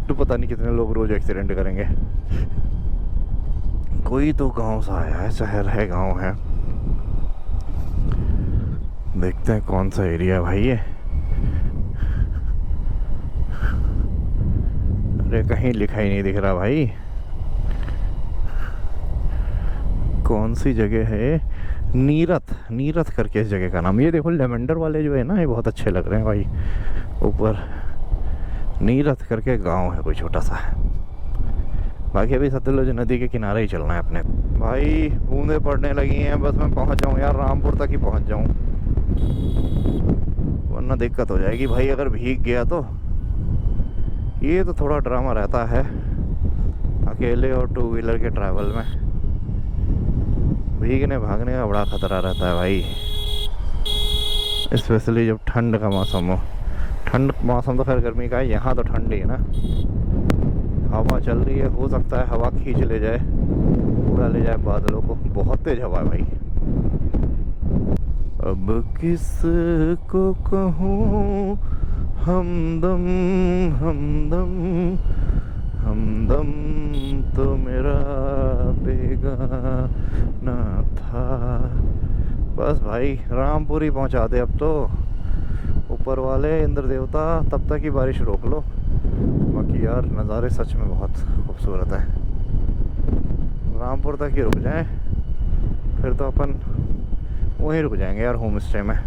तो पता नहीं कितने लोग रोज़ एक्सीडेंट करेंगे। कोई तो गांव सा आया है, शहर है गांव है, देखते हैं कौन सा एरिया है भाई ये। अरे कहीं लिखा ही नहीं दिख रहा भाई, कौन सी जगह है? नीरथ, नीरथ करके इस जगह का नाम। ये देखो लेवेंडर वाले जो है ना, ये बहुत अच्छे लग रहे हैं भाई। ऊपर नीरथ करके गांव है कोई छोटा सा। बाकी अभी सतलुज नदी के किनारे ही चलना है अपने भाई। बूंदे पड़ने लगी हैं, बस मैं पहुंच जाऊं यार, रामपुर तक ही पहुंच जाऊं, वरना दिक्कत हो जाएगी भाई अगर भीग गया तो। ये तो थोड़ा ड्रामा रहता है अकेले और टू व्हीलर के ट्रैवल में, भीगने भागने का बड़ा खतरा रहता है भाई, स्पेशली जब ठंड का मौसम हो। ठंड मौसम तो खैर गर्मी का है, यहाँ तो ठंड ही है ना। हवा चल रही है, हो सकता है हवा खींच ले जाए, उड़ा ले जाए बादलों को, बहुत तेज हवा है भाई। अब किसको कहूँ हमदम हमदम हमदम तो मेरा बेगाना था। बस भाई रामपुर ही पहुँचा दे अब तो, ऊपर वाले इंद्र देवता तब तक ही बारिश रोक लो। बाकी यार नज़ारे सच में बहुत खूबसूरत है, रामपुर तक ही रुक जाएं, फिर तो अपन वहीं रुक जाएंगे यार होम स्टे में।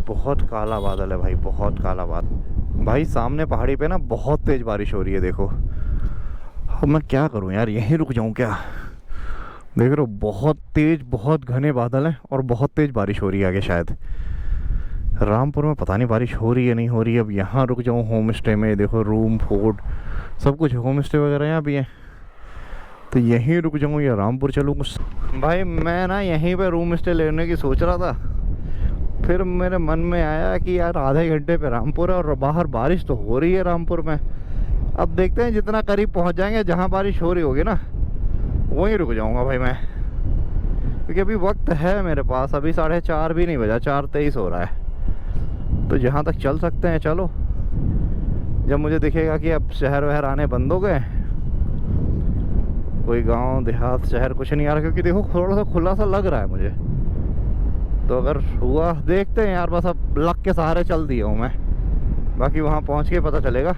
बहुत काला बादल है भाई, बहुत काला बादल भाई। सामने पहाड़ी पे ना बहुत तेज़ बारिश हो रही है, देखो। अब मैं क्या करूं यार, यहीं रुक जाऊं क्या? देख रहे हो बहुत तेज़, बहुत घने बादल हैं और बहुत तेज़ बारिश हो रही है आगे। शायद रामपुर में पता नहीं बारिश हो रही है नहीं हो रही है। अब यहाँ रुक जाऊँ होम स्टे में, देखो रूम फूड सब कुछ, होम स्टे वगैरह यहाँ भी है, तो यहीं रुक जाऊँ या रामपुर चलूँ? भाई मैं ना यहीं पे रूम स्टे लेने की सोच रहा था, फिर मेरे मन में आया कि यार आधे घंटे पे रामपुर है और बाहर बारिश तो हो रही है रामपुर में। अब देखते हैं जितना करीब पहुंच जाएंगे, जहां बारिश हो रही होगी ना वहीं रुक जाऊंगा भाई मैं, क्योंकि अभी वक्त है मेरे पास, अभी 4:30 भी नहीं बजा, 4:23 हो रहा है, तो जहां तक चल सकते हैं चलो। जब मुझे दिखेगा कि अब शहर वहर आने बंद हो गए, कोई गांव देहात शहर कुछ नहीं आ रहा, क्योंकि देखो थोड़ा सा खुला सा लग रहा है मुझे, तो अगर हुआ देखते हैं यार। बस अब लक के सहारे चल दिया हूँ मैं, बाकी वहाँ पहुँच के पता चलेगा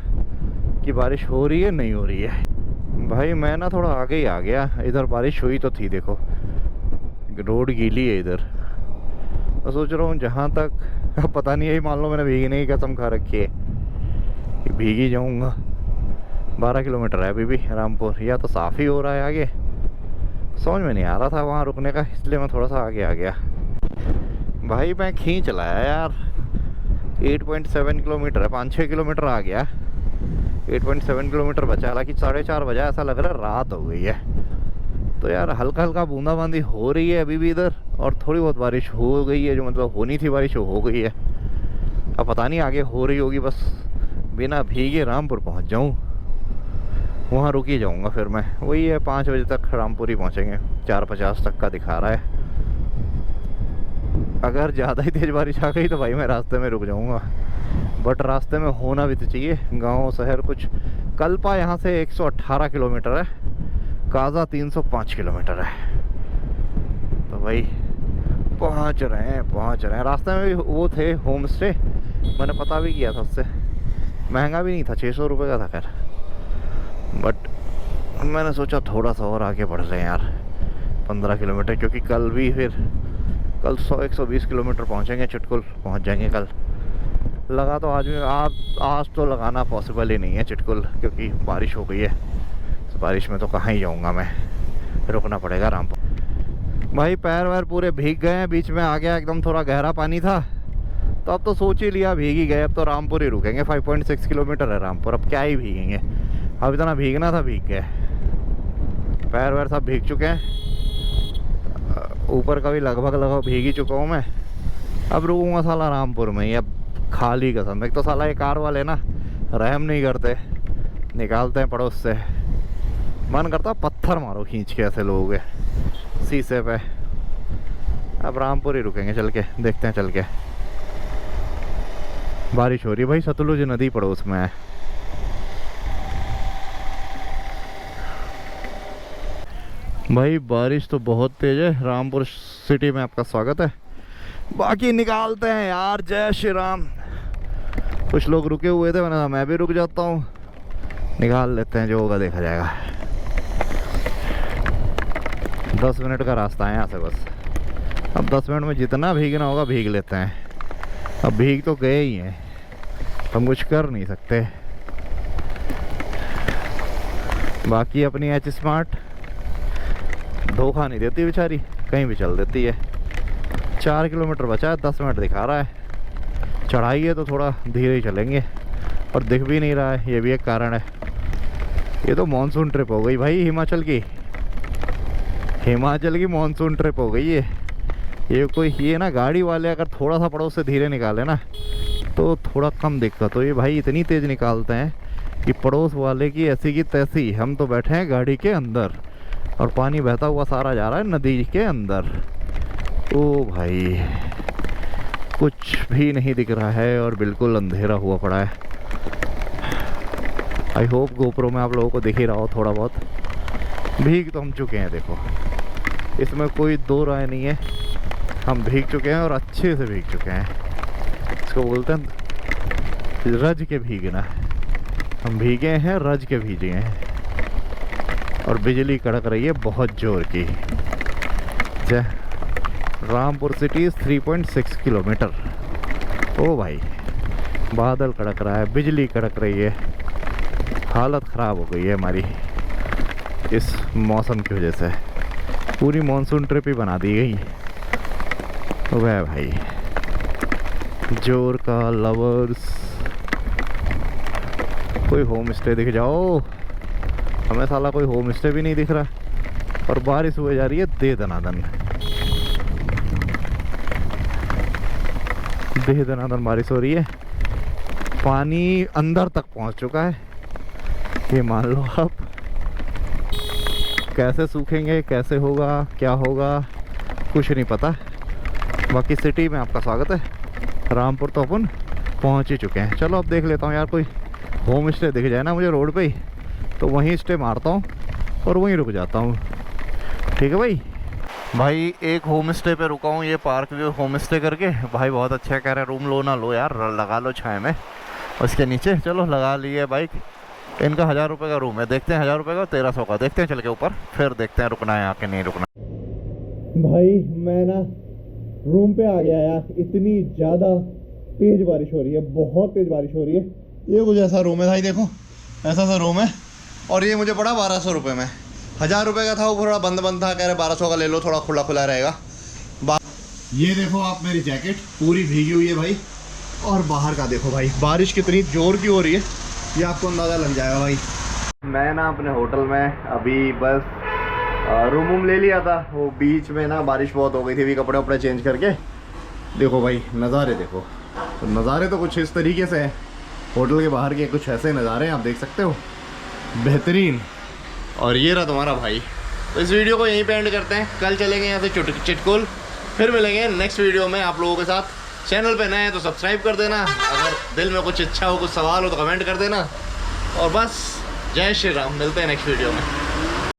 कि बारिश हो रही है नहीं हो रही है। भाई मैं ना थोड़ा आगे ही आ गया, इधर बारिश हुई तो थी, देखो रोड गीली है इधर, तो सोच रहा हूँ जहाँ तक अब पता नहीं, यही मान लो मैंने भीगने की कसम खा रखी है कि भीग ही जाऊँगा। 12 किलोमीटर है अभी भी रामपुर, या तो साफ़ ही हो रहा है आगे, समझ में नहीं आ रहा था वहाँ रुकने का, इसलिए मैं थोड़ा सा आगे आ गया। भाई मैं खींच लाया यार, 8.7 किलोमीटर है, 5-6 किलोमीटर आ गया, 8.7 किलोमीटर बचा। हालांकि 4:30 बजा, ऐसा लग रहा है रात हो गई है। तो यार हल्का हल्का बूंदाबांदी हो रही है अभी भी इधर, और थोड़ी बहुत बारिश हो गई है, जो मतलब होनी थी बारिश वो हो गई है। अब पता नहीं आगे हो रही होगी, बस बिना भीगे रामपुर पहुंच जाऊं, वहाँ रुक ही जाऊँगा फिर मैं। वही है 5 बजे तक रामपुर ही पहुँचेंगे, 4:50 तक का दिखा रहा है। अगर ज़्यादा ही तेज़ बारिश आ गई तो भाई मैं रास्ते में रुक जाऊँगा, बट रास्ते में होना भी तो चाहिए। गांव शहर कुछ, कल्पा यहाँ से 118 किलोमीटर है, काजा 305 किलोमीटर है, तो भाई पहुँच रहे हैं। रास्ते में भी वो थे होम स्टे, मैंने पता भी किया था उससे महंगा भी नहीं था, 600 रुपये का था खैर। बट मैंने सोचा थोड़ा सा और आगे बढ़ लें यार, 15 किलोमीटर, क्योंकि कल भी फिर कल 100-120 किलोमीटर पहुँचेंगे, चिटकुल पहुँच जाएंगे कल। लगा तो आज आज तो लगाना पॉसिबल ही नहीं है चिटकुल, क्योंकि बारिश हो गई है। तो बारिश में तो कहाँ ही जाऊँगा मैं, रुकना पड़ेगा रामपुर। भाई पैर वैर पूरे भीग गए हैं, बीच में आ गया एकदम थोड़ा गहरा पानी था, तो अब तो सोच ही लिया भीग ही गए, अब तो रामपुर ही रुकेंगे। 5.6 किलोमीटर है रामपुर, अब क्या ही भीगेंगे, अब इतना भीगना था भीग गए, पैर वैर सब भीग चुके हैं, ऊपर का भी लगभग भीग ही चुका हूँ मैं। अब रुकूँगा साला रामपुर में ही, अब खाली कसम। एक तो साला ये कार वाले ना रहम नहीं करते, निकालते हैं पड़ोस से, मन करता पत्थर मारो खींच के ऐसे लोगों के शीशे पे। अब रामपुर ही रुकेंगे चल के, देखते हैं चल के। बारिश हो रही है भाई, सतलुज नदी पड़ोस में है। भाई बारिश तो बहुत तेज है। रामपुर सिटी में आपका स्वागत है। बाकी निकालते हैं यार, जय श्री राम। कुछ लोग रुके हुए थे, मैंने कहा मैं भी रुक जाता हूँ, निकाल लेते हैं, जो होगा देखा जाएगा। 10 मिनट का रास्ता है यहाँ से बस। अब 10 मिनट में जितना भीगना होगा भीग लेते हैं। अब भीग तो गए ही हैं, हम कुछ कर नहीं सकते। बाकी अपनी एच स्मार्ट धोखा नहीं देती बेचारी, कहीं भी चल देती है। 4 किलोमीटर बचा है, 10 मिनट दिखा रहा है। चढ़ाई है तो थोड़ा धीरे ही चलेंगे, और दिख भी नहीं रहा है, ये भी एक कारण है। ये तो मानसून ट्रिप हो गई भाई, हिमाचल की मानसून ट्रिप हो गई है। ये कोई ये ना गाड़ी वाले अगर थोड़ा सा पड़ोस से धीरे निकाले ना तो थोड़ा कम दिक्कत हो। ये भाई इतनी तेज़ निकालते हैं कि पड़ोस वाले की ऐसी की तैसी। हम तो बैठे हैं गाड़ी के अंदर और पानी बहता हुआ सारा जा रहा है नदी के अंदर। ओ भाई कुछ भी नहीं दिख रहा है और बिल्कुल अंधेरा हुआ पड़ा है। आई होप गोप्रो में आप लोगों को दिख ही रहा हो थोड़ा बहुत। भीग तो हम चुके हैं, देखो इसमें कोई दो राय नहीं है, हम भीग चुके हैं और अच्छे से भीग चुके हैं। इसको बोलते हैं रज के भीगना। हम भीगे हैं, रज के भीगे हैं। और बिजली कड़क रही है बहुत जोर की। जय रामपुर सिटी 3.6 किलोमीटर। ओ भाई बादल कड़क रहा है, बिजली कड़क रही है, हालत ख़राब हो गई है हमारी इस मौसम की वजह से। पूरी मानसून ट्रिप ही बना दी गई। वह भाई जोर का लवर्स, कोई होम स्टे दिख जाओ। हमें साला कोई होम स्टे भी नहीं दिख रहा और बारिश हुए जा रही है दे दनादन बारिश हो रही है। पानी अंदर तक पहुंच चुका है, ये मान लो आप। कैसे सूखेंगे, कैसे होगा, क्या होगा, कुछ नहीं पता। बाकी सिटी में आपका स्वागत है। रामपुर तो अपन पहुंच ही चुके हैं। चलो अब देख लेता हूँ यार, कोई होम स्टे दिख जाए ना मुझे रोड पे ही, तो वहीं स्टे मारता हूँ और वहीं रुक जाता हूँ। ठीक है भाई एक होम स्टे पे रुका हूँ, ये पार्क व्यू होम स्टे करके। भाई बहुत अच्छा कह रहे हैं, रूम लो ना लो यार, लगा लो छाए में उसके नीचे। चलो लगा लिए बाइक। इनका 1000 रुपये का रूम है, देखते हैं 1000 रुपये का 1300 का, देखते हैं चल के ऊपर, फिर देखते हैं रुकना है यहाँ के नहीं रुकना। भाई मैं ना रूम पे आ गया यार, इतनी ज़्यादा तेज़ बारिश हो रही है, बहुत तेज़ बारिश हो रही है। ये कुछ ऐसा रूम है भाई, देखो ऐसा सा रूम है और ये मुझे पड़ा 1200 रुपये में। 1000 रुपये का था, वो थोड़ा बंद था, कह रहे 1200 का ले लो, थोड़ा खुला खुला रहेगा। ये देखो आप मेरी जैकेट पूरी भीगी हुई है भाई, और बाहर का देखो भाई बारिश कितनी जोर की हो रही है, ये आपको अंदाज़ा लग जाएगा भाई। मैं ना अपने होटल में अभी बस रूम ले लिया था, वो बीच में ना बारिश बहुत हो गई थी, अभी कपड़े वपड़े चेंज करके। देखो भाई नज़ारे देखो, तो नज़ारे तो कुछ इस तरीके से हैं, होटल के बाहर के कुछ ऐसे नज़ारे हैं, आप देख सकते हो, बेहतरीन। और ये रहा तुम्हारा भाई। तो इस वीडियो को यहीं पे एंड करते हैं, कल चलेंगे यहाँ से चिटकुल, फिर मिलेंगे नेक्स्ट वीडियो में आप लोगों के साथ। चैनल पे नए हैं तो सब्सक्राइब कर देना, अगर दिल में कुछ इच्छा हो, कुछ सवाल हो तो कमेंट कर देना, और बस जय श्री राम। मिलते हैं नेक्स्ट वीडियो में।